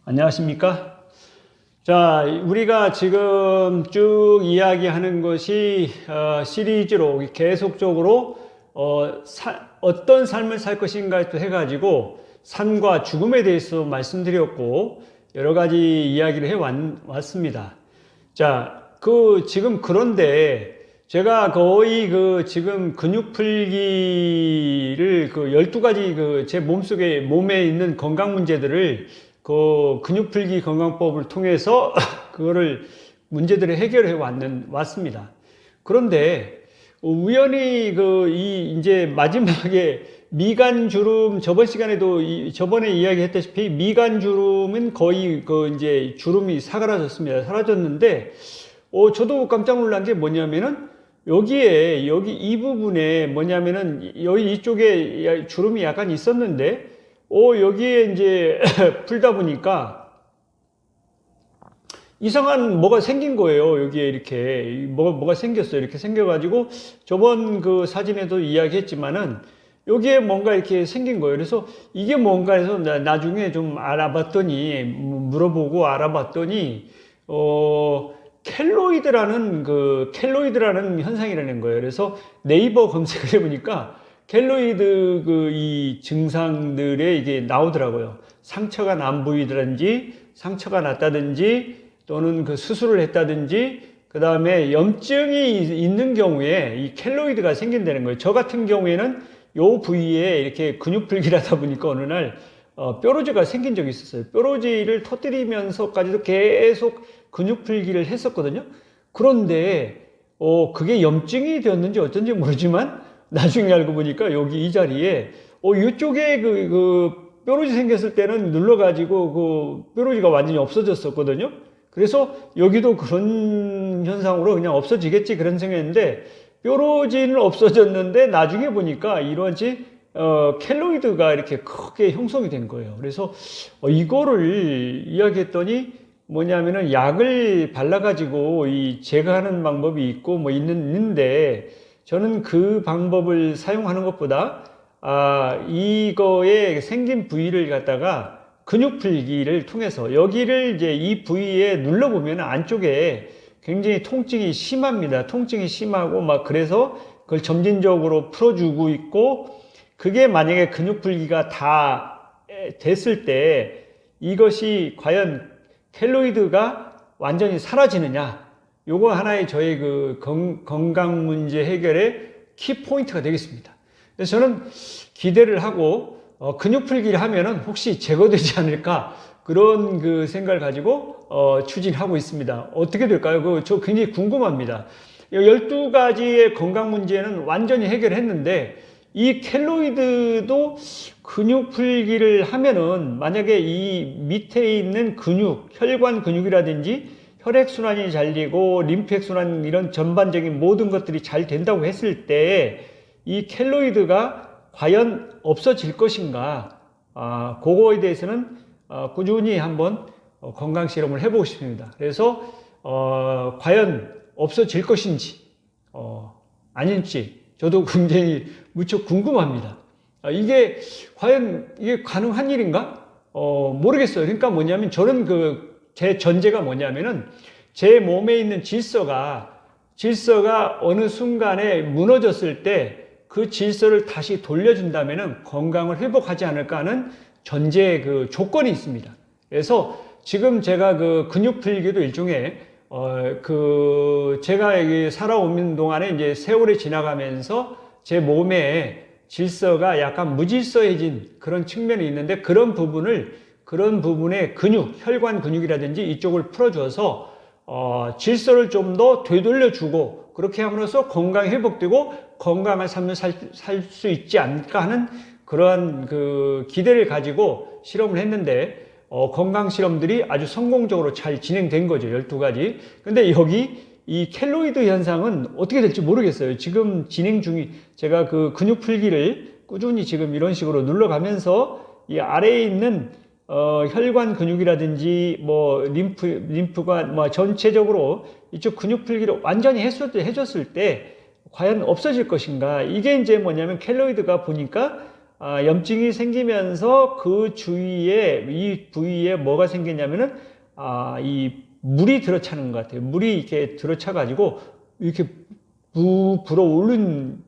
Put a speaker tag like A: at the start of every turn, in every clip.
A: 안녕하십니까? 자, 우리가 지금 쭉 이야기하는 것이 시리즈로 계속적으로 어떤 삶을 살 것인가 또 해가지고 삶과 죽음에 대해서 말씀드렸고 여러 가지 이야기를 해왔습니다. 자, 지금 그런데 제가 거의 지금 근육 풀기를 12가지 제 몸에 있는 건강 문제들을 근육 풀기 건강법을 통해서 그거를 문제들을 해결해 왔습니다. 그런데 우연히 이제 마지막에 미간주름, 저번 시간에도 저번에 이야기했다시피 미간주름은 거의 이제 주름이 사라졌습니다. 사라졌는데 저도 깜짝 놀란 게 뭐냐면은 여기 이 부분에 뭐냐면은 여기 이쪽에 주름이 약간 있었는데 여기에 이제 풀다 보니까 이상한 뭐가 생긴 거예요. 여기에 이렇게 뭐가 생겼어요. 이렇게 생겨가지고 저번 사진에도 이야기했지만은 여기에 뭔가 이렇게 생긴 거예요. 그래서 이게 뭔가 해서 나중에 좀 알아봤더니 물어보고 알아봤더니 켈로이드라는 현상이라는 거예요. 그래서 네이버 검색을 해보니까 켈로이드 이 증상들에 이게 나오더라고요. 상처가 난 부위라든지 상처가 났다든지 또는 수술을 했다든지 그 다음에 염증이 있는 경우에 이 켈로이드가 생긴다는 거예요. 저 같은 경우에는 요 부위에 이렇게 근육풀기를 하다 보니까 어느 날 뾰루지가 생긴 적이 있었어요. 뾰루지를 터뜨리면서까지도 계속 근육풀기를 했었거든요. 그런데 그게 염증이 되었는지 어쩐지 모르지만 나중에 알고 보니까 여기 이 자리에 이쪽에 뾰루지 생겼을 때는 눌러가지고 뾰루지가 완전히 없어졌었거든요. 그래서 여기도 그런 현상으로 그냥 없어지겠지 그런 생각했는데 뾰루지는 없어졌는데 나중에 보니까 이러지 켈로이드가 이렇게 크게 형성이 된 거예요. 그래서 이거를 이야기했더니 뭐냐면은 약을 발라가지고 제거하는 방법이 있고 있는데 저는 그 방법을 사용하는 것보다 이거에 생긴 부위를 갖다가 근육 풀기를 통해서 여기를 이제 이 부위에 눌러보면 안쪽에 굉장히 통증이 심합니다. 통증이 심하고 그래서 그걸 점진적으로 풀어주고 있고 그게 만약에 근육 풀기가 다 됐을 때 이것이 과연 켈로이드가 완전히 사라지느냐 요거 하나의 저의 건강 문제 해결의 키포인트가 되겠습니다. 그래서 저는 기대를 하고 근육 풀기를 하면은 혹시 제거되지 않을까 그런 생각을 가지고 추진하고 있습니다. 어떻게 될까요? 저 굉장히 궁금합니다. 12가지의 건강 문제는 완전히 해결했는데 이 켈로이드도 근육 풀기를 하면은 만약에 이 밑에 있는 근육, 혈관 근육이라든지 혈액순환이 잘 되고 림프액순환 이런 전반적인 모든 것들이 잘 된다고 했을 때 이 켈로이드가 과연 없어질 것인가 그거에 대해서는 꾸준히 한번 건강 실험을 해보고 싶습니다. 그래서 과연 없어질 것인지 아닌지 저도 굉장히 무척 궁금합니다. 이게 과연 이게 가능한 일인가? 모르겠어요. 그러니까 뭐냐면 저는 제 전제가 뭐냐면은 제 몸에 있는 질서가 어느 순간에 무너졌을 때 그 질서를 다시 돌려준다면은 건강을 회복하지 않을까 하는 전제 조건이 있습니다. 그래서 지금 제가 근육 풀기도 일종의 제가 여기 살아오는 동안에 이제 세월이 지나가면서 제 몸에 질서가 약간 무질서해진 그런 측면이 있는데 그런 부분에 혈관 근육이라든지 이쪽을 풀어줘서 질서를 좀 더 되돌려주고 그렇게 함으로써 건강이 회복되고 건강한 삶을 살 수 있지 않을까 하는 그러한 기대를 가지고 실험을 했는데 건강 실험들이 아주 성공적으로 잘 진행된 거죠. 12가지. 근데 여기 이 켈로이드 현상은 어떻게 될지 모르겠어요. 지금 제가 근육 풀기를 꾸준히 지금 이런 식으로 눌러가면서 이 아래에 있는 혈관 근육이라든지 림프가 전체적으로 이쪽 근육 풀기를 완전히 해줬을 때 과연 없어질 것인가? 이게 이제 뭐냐면 켈로이드가 보니까 염증이 생기면서 그 주위에, 이 부위에 뭐가 생기냐면은, 이 물이 들어차는 것 같아요. 물이 이렇게 들어차가지고, 이렇게 부풀어 오르는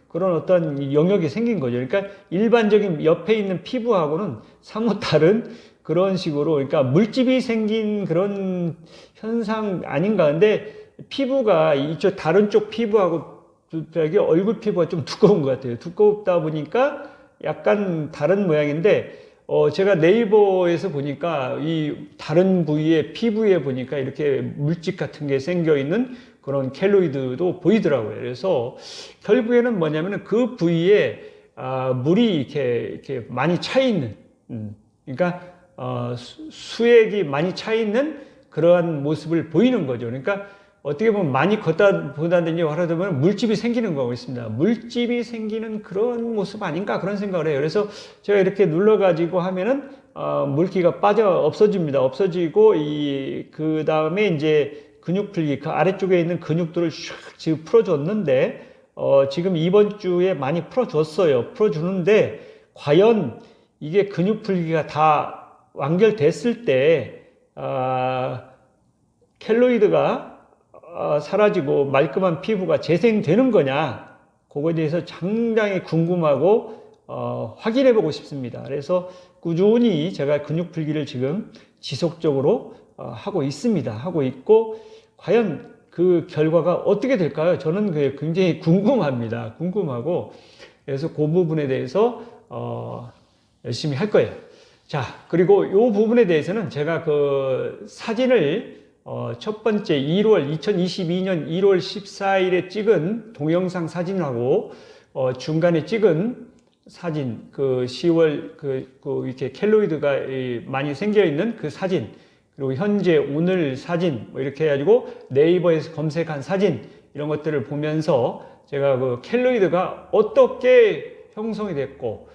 A: 그런 어떤 영역이 생긴 거죠. 그러니까 일반적인 옆에 있는 피부하고는 사뭇 다른 그런 식으로, 그러니까 물집이 생긴 그런 현상 아닌가. 근데 피부가 이쪽 다른 쪽 피부하고 저기 얼굴 피부가 좀 두꺼운 것 같아요. 두껍다 보니까 약간 다른 모양인데, 제가 네이버에서 보니까 이 다른 부위에, 피부에 보니까 이렇게 물집 같은 게 생겨 있는 그런 켈로이드도 보이더라고요. 그래서 결국에는 뭐냐면은 그 부위에 물이 이렇게 많이 차 있는, 그러니까 수액이 많이 차 있는 그러한 모습을 보이는 거죠. 그러니까 어떻게 보면 많이 걷다 보다든지 하다 보면 물집이 생기는 거고 있습니다. 물집이 생기는 그런 모습 아닌가 그런 생각을 해요. 그래서 제가 이렇게 눌러가지고 하면은 물기가 없어집니다. 없어지고 그 다음에 이제 근육 풀기, 그 아래쪽에 있는 근육들을 슉 지금 풀어줬는데, 지금 이번 주에 많이 풀어줬어요. 풀어주는데, 과연 이게 근육 풀기가 다 완결됐을 때, 켈로이드가 사라지고 말끔한 피부가 재생되는 거냐, 그거에 대해서 상당히 궁금하고, 확인해 보고 싶습니다. 그래서 꾸준히 제가 근육 풀기를 지금 지속적으로 하고 있습니다. 하고 있고, 과연 그 결과가 어떻게 될까요? 저는 그게 굉장히 궁금합니다. 궁금하고, 그래서 그 부분에 대해서 열심히 할 거예요. 자, 그리고 이 부분에 대해서는 제가 그 사진을 첫 번째 2022년 1월 14일에 찍은 동영상 사진하고 중간에 찍은 사진, 그 10월 이렇게 켈로이드가 많이 생겨 있는 그 사진, 그리고 현재 오늘 사진, 뭐 이렇게 해가지고 네이버에서 검색한 사진, 이런 것들을 보면서 제가 그 켈로이드가 어떻게 형성이 됐고,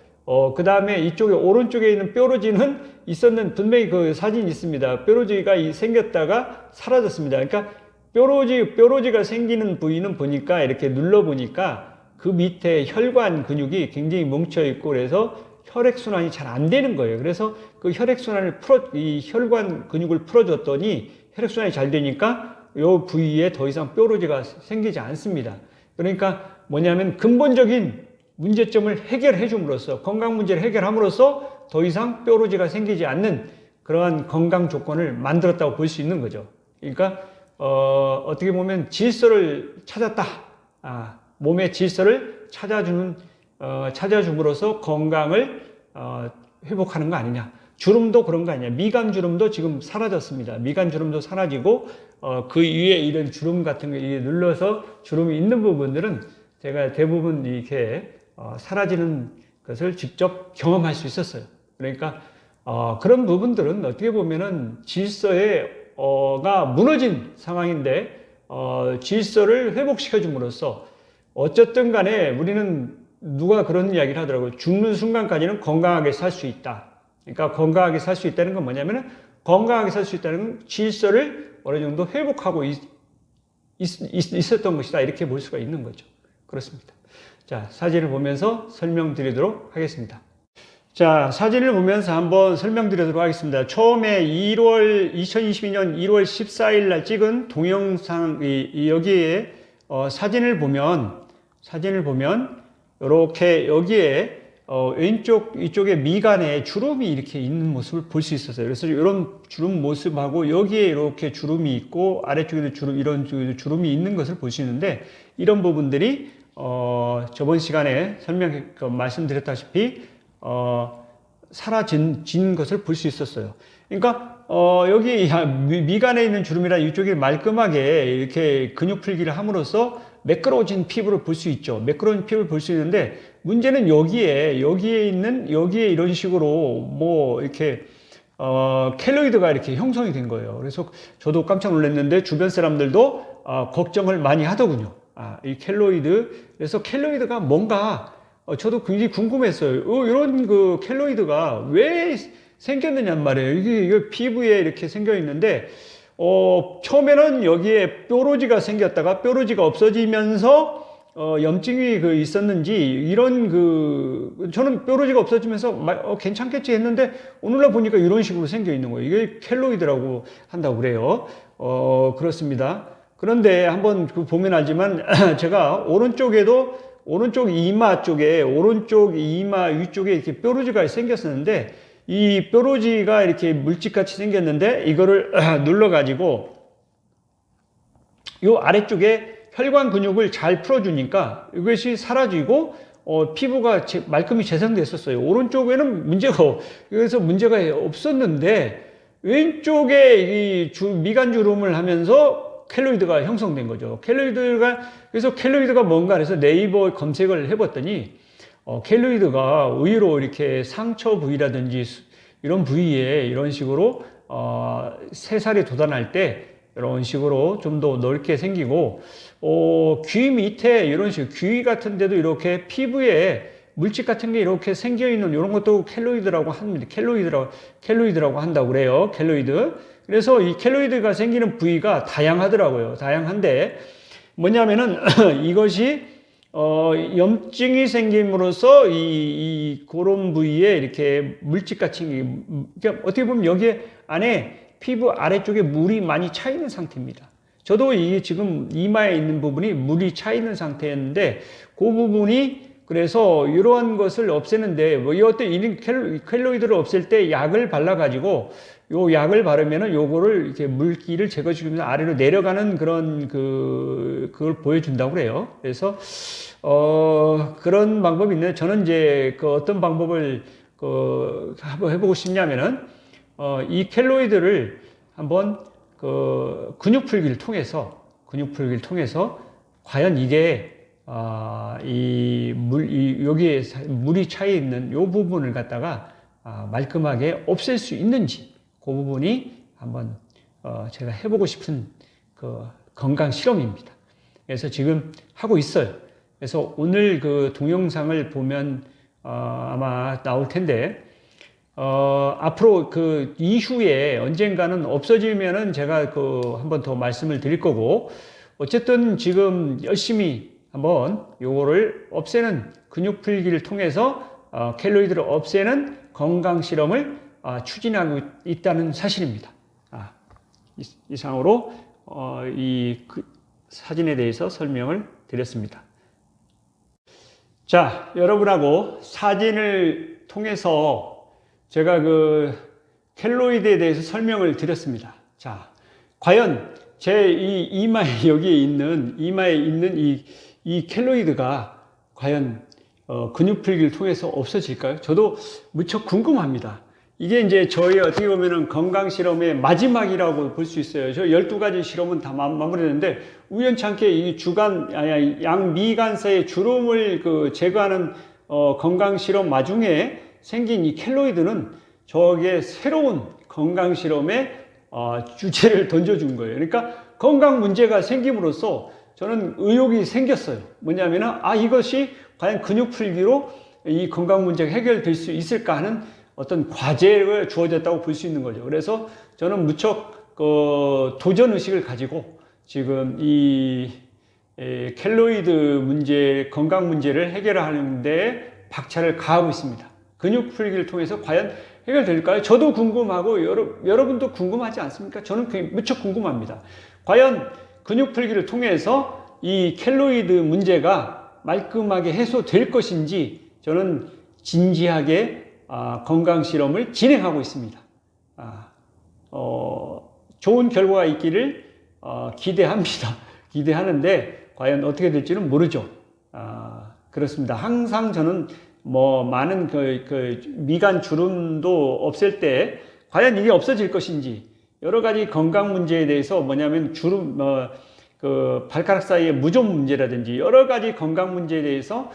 A: 그 다음에 이쪽에 오른쪽에 있는 뾰루지는 분명히 그 사진이 있습니다. 뾰루지가 생겼다가 사라졌습니다. 그러니까 뾰루지가 생기는 부위는 보니까 이렇게 눌러보니까 그 밑에 혈관 근육이 굉장히 뭉쳐있고, 그래서 혈액순환이 잘 안 되는 거예요. 그래서 그 이 혈관 근육을 풀어줬더니 혈액순환이 잘 되니까 이 부위에 더 이상 뾰루지가 생기지 않습니다. 그러니까 뭐냐면 근본적인 문제점을 해결해 줌으로써, 건강 문제를 해결함으로써 더 이상 뾰루지가 생기지 않는 그러한 건강 조건을 만들었다고 볼 수 있는 거죠. 그러니까 어떻게 보면 질서를 찾았다. 몸의 질서를 찾아줌으로써 건강을 회복하는 거 아니냐. 주름도 그런 거 아니냐. 미간 주름도 지금 사라졌습니다. 미간 주름도 사라지고 그 위에 이런 주름 같은 거 눌러서 주름이 있는 부분들은 제가 대부분 이렇게 사라지는 것을 직접 경험할 수 있었어요. 그러니까 그런 부분들은 어떻게 보면은 질서가 무너진 상황인데 질서를 회복시켜 줌으로써 어쨌든 간에 우리는 누가 그런 이야기를 하더라고요. 죽는 순간까지는 건강하게 살 수 있다. 그러니까 건강하게 살 수 있다는 건 뭐냐면은, 건강하게 살 수 있다는 건 질서를 어느 정도 회복하고 있었던 것이다. 이렇게 볼 수가 있는 거죠. 그렇습니다. 자, 사진을 보면서 설명드리도록 하겠습니다. 자, 사진을 보면서 한번 설명드리도록 하겠습니다. 처음에 2022년 1월 14일 날 찍은 동영상, 여기에 사진을 보면 이렇게 여기에 이쪽에 미간에 주름이 이렇게 있는 모습을 볼 수 있었어요. 그래서 이런 주름 모습하고 여기에 이렇게 주름이 있고 아래쪽에도 이런 쪽에도 주름이 있는 것을 볼 수 있는데, 이런 부분들이 저번 시간에 말씀드렸다시피 사라진 것을 볼 수 있었어요. 그러니까 여기 미간에 있는 주름이라 이쪽에 말끔하게 이렇게 근육 풀기를 함으로써 매끄러워진 피부를 볼 수 있죠. 매끄러운 피부를 볼 수 있는데, 문제는 여기에 이런 식으로 뭐 이렇게 켈로이드가 이렇게 형성이 된 거예요. 그래서 저도 깜짝 놀랐는데 주변 사람들도 걱정을 많이 하더군요. 이 켈로이드. 그래서 켈로이드가 뭔가 저도 굉장히 궁금했어요. 이런 그 켈로이드가 왜 생겼느냐 말이에요. 이게 피부에 이렇게 생겨 있는데, 처음에는 여기에 뾰루지가 생겼다가 뾰루지가 없어지면서 염증이 있었는지 이런 저는 뾰루지가 없어지면서 괜찮겠지 했는데 오늘날 보니까 이런 식으로 생겨 있는 거예요. 이게 켈로이드라고 한다고 그래요. 그렇습니다. 그런데 한번 보면 알지만 제가 오른쪽 이마 쪽에, 오른쪽 이마 위쪽에 이렇게 뾰루지가 생겼었는데 이 뾰루지가 이렇게 물집같이 생겼는데 이거를 눌러가지고 요 아래쪽에 혈관 근육을 잘 풀어주니까 이것이 사라지고 피부가 말끔히 재생됐었어요. 오른쪽에는 그래서 문제가 없었는데 왼쪽에 이 미간 주름을 하면서 켈로이드가 형성된 거죠. 그래서 켈로이드가 뭔가 해서 네이버 검색을 해봤더니 켈로이드가 의외로 이렇게 상처 부위라든지 이런 부위에 이런 식으로 새살이 돋아날 때 이런 식으로 좀 더 넓게 생기고 귀 밑에 이런 식으로 귀 같은 데도 이렇게 피부에 물집 같은 게 이렇게 생겨 있는 이런 것도 켈로이드라고 합니다. 켈로이드라고 한다고 그래요. 켈로이드. 그래서 이 켈로이드가 생기는 부위가 다양하더라고요. 다양한데 뭐냐면은 이것이 염증이 생김으로써 그런 부위에 이렇게 물집 같은 그러니까 어떻게 보면 여기 안에 피부 아래쪽에 물이 많이 차 있는 상태입니다. 저도 지금 이마에 있는 부분이 물이 차 있는 상태였는데 그 부분이 그래서 이러한 것을 없애는데 이런 켈로이드를 없앨 때 약을 발라가지고 요 약을 바르면은 요거를 이렇게 물기를 제거시키면서 아래로 내려가는 그런 그걸 보여준다고 그래요. 그래서 그런 방법이 있는데 저는 이제 어떤 방법을 한번 해보고 싶냐면은 이 켈로이드를 한번 근육풀기를 통해서 과연 이게 여기에 물이 차 있는 요 부분을 갖다가 말끔하게 없앨 수 있는지 그 부분이 한번 제가 해보고 싶은 건강 실험입니다. 그래서 지금 하고 있어요. 그래서 오늘 동영상을 보면 아마 나올 텐데 앞으로 이후에 언젠가는 없어지면은 제가 한번 더 말씀을 드릴 거고 어쨌든 지금 열심히 한번 요거를 없애는 근육 풀기를 통해서 켈로이드를 없애는 건강 실험을 추진하고 있다는 사실입니다. 이상으로 사진에 대해서 설명을 드렸습니다. 자, 여러분하고 사진을 통해서 제가 켈로이드에 대해서 설명을 드렸습니다. 자, 과연 제 이마에 이마에 있는 이 켈로이드가 과연 근육 풀기를 통해서 없어질까요? 저도 무척 궁금합니다. 이게 이제 저희 어떻게 보면은 건강 실험의 마지막이라고 볼 수 있어요. 저 12가지 실험은 다 마무리했는데 우연찮게 이 양미간 사이의 주름을 제거하는 건강 실험 와중에 생긴 이 켈로이드는 저게 새로운 건강 실험의 주제를 던져준 거예요. 그러니까 건강 문제가 생김으로써 저는 의욕이 생겼어요. 뭐냐면은 이것이 과연 근육 풀기로 이 건강 문제가 해결될 수 있을까 하는 어떤 과제가 주어졌다고 볼 수 있는 거죠. 그래서 저는 무척 도전 의식을 가지고 지금 이 켈로이드 문제, 건강 문제를 해결하는데 박차를 가하고 있습니다. 근육 풀기를 통해서 과연 해결될까요? 저도 궁금하고 여러분도 궁금하지 않습니까? 저는 무척 궁금합니다. 과연 근육 풀기를 통해서 이 켈로이드 문제가 말끔하게 해소될 것인지 저는 진지하게 건강 실험을 진행하고 있습니다. 좋은 결과가 있기를 기대합니다. 기대하는데 과연 어떻게 될지는 모르죠. 그렇습니다. 항상 저는 많은 미간 주름도 없앨 때 과연 이게 없어질 것인지 여러 가지 건강 문제에 대해서 뭐냐면 주름, 발가락 사이의 무좀 문제라든지 여러 가지 건강 문제에 대해서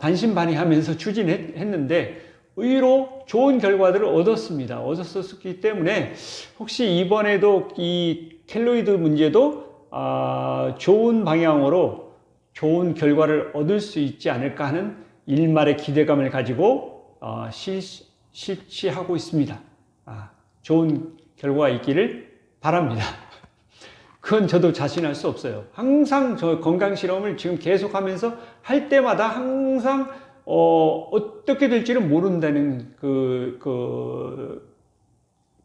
A: 반신반의하면서 추진했는데 의외로 좋은 결과들을 얻었었기 때문에 혹시 이번에도 이 켈로이드 문제도 좋은 방향으로 좋은 결과를 얻을 수 있지 않을까 하는 일말의 기대감을 가지고 실시하고 있습니다. 좋은 결과가 있기를 바랍니다. 그건 저도 자신할 수 없어요. 항상 저 건강 실험을 지금 계속하면서 할 때마다 항상 어떻게 될지는 모른다는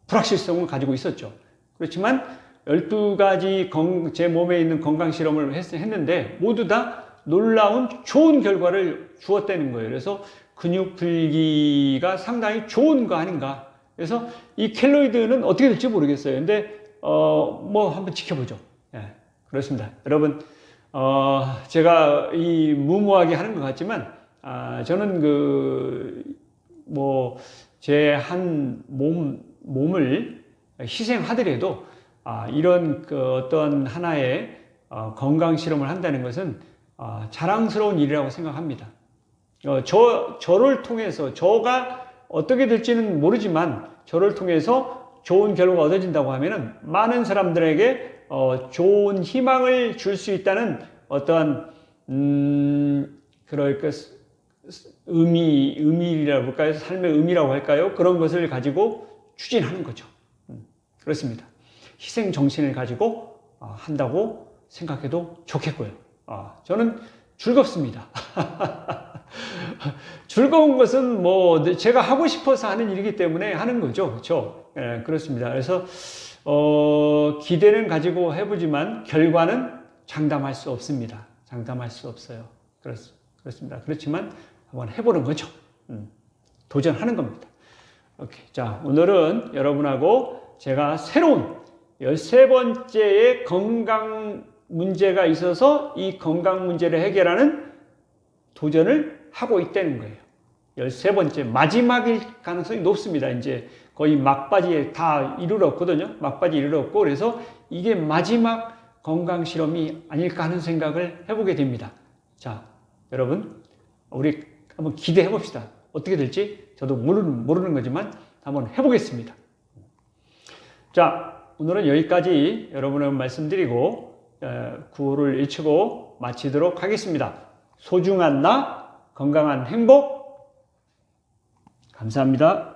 A: 불확실성을 가지고 있었죠. 그렇지만 12가지 제 몸에 있는 건강 실험을 했는데 모두 다 놀라운 좋은 결과를 주었다는 거예요. 그래서 근육 풀기가 상당히 좋은 거 아닌가. 그래서 이 켈로이드는 어떻게 될지 모르겠어요. 근데 뭐 한번 지켜보죠. 예, 그렇습니다. 여러분, 제가 이 무모하게 하는 것 같지만, 저는 제 한 몸을 희생하더라도, 이런 어떤 하나의 건강 실험을 한다는 것은 자랑스러운 일이라고 생각합니다. 저를 통해서, 저가 어떻게 될지는 모르지만, 저를 통해서 좋은 결과가 얻어진다고 하면은 많은 사람들에게 좋은 희망을 줄 수 있다는 어떠한 그럴까 의미라고 할까요? 삶의 의미라고 할까요? 그런 것을 가지고 추진하는 거죠. 그렇습니다. 희생 정신을 가지고 한다고 생각해도 좋겠고요. 저는 즐겁습니다. 즐거운 것은 뭐 제가 하고 싶어서 하는 일이기 때문에 하는 거죠. 그렇죠? 예, 그렇습니다. 그래서 기대는 가지고 해보지만 결과는 장담할 수 없습니다. 장담할 수 없어요. 그렇습니다. 그렇지만 한번 해보는 거죠. 도전하는 겁니다. 오케이. 자, 오늘은 여러분하고 제가 새로운 13번째의 건강 문제가 있어서 이 건강 문제를 해결하는 도전을 하고 있다는 거예요. 13번째, 마지막일 가능성이 높습니다. 이제 거의 막바지에 다 이르렀거든요. 막바지 이르렀고, 그래서 이게 마지막 건강 실험이 아닐까 하는 생각을 해보게 됩니다. 자, 여러분, 우리 한번 기대해 봅시다. 어떻게 될지 저도 모르는 거지만 한번 해보겠습니다. 자, 오늘은 여기까지 여러분에게 말씀드리고 구호를 외치고 마치도록 하겠습니다. 소중한 나, 건강한 행복. 감사합니다.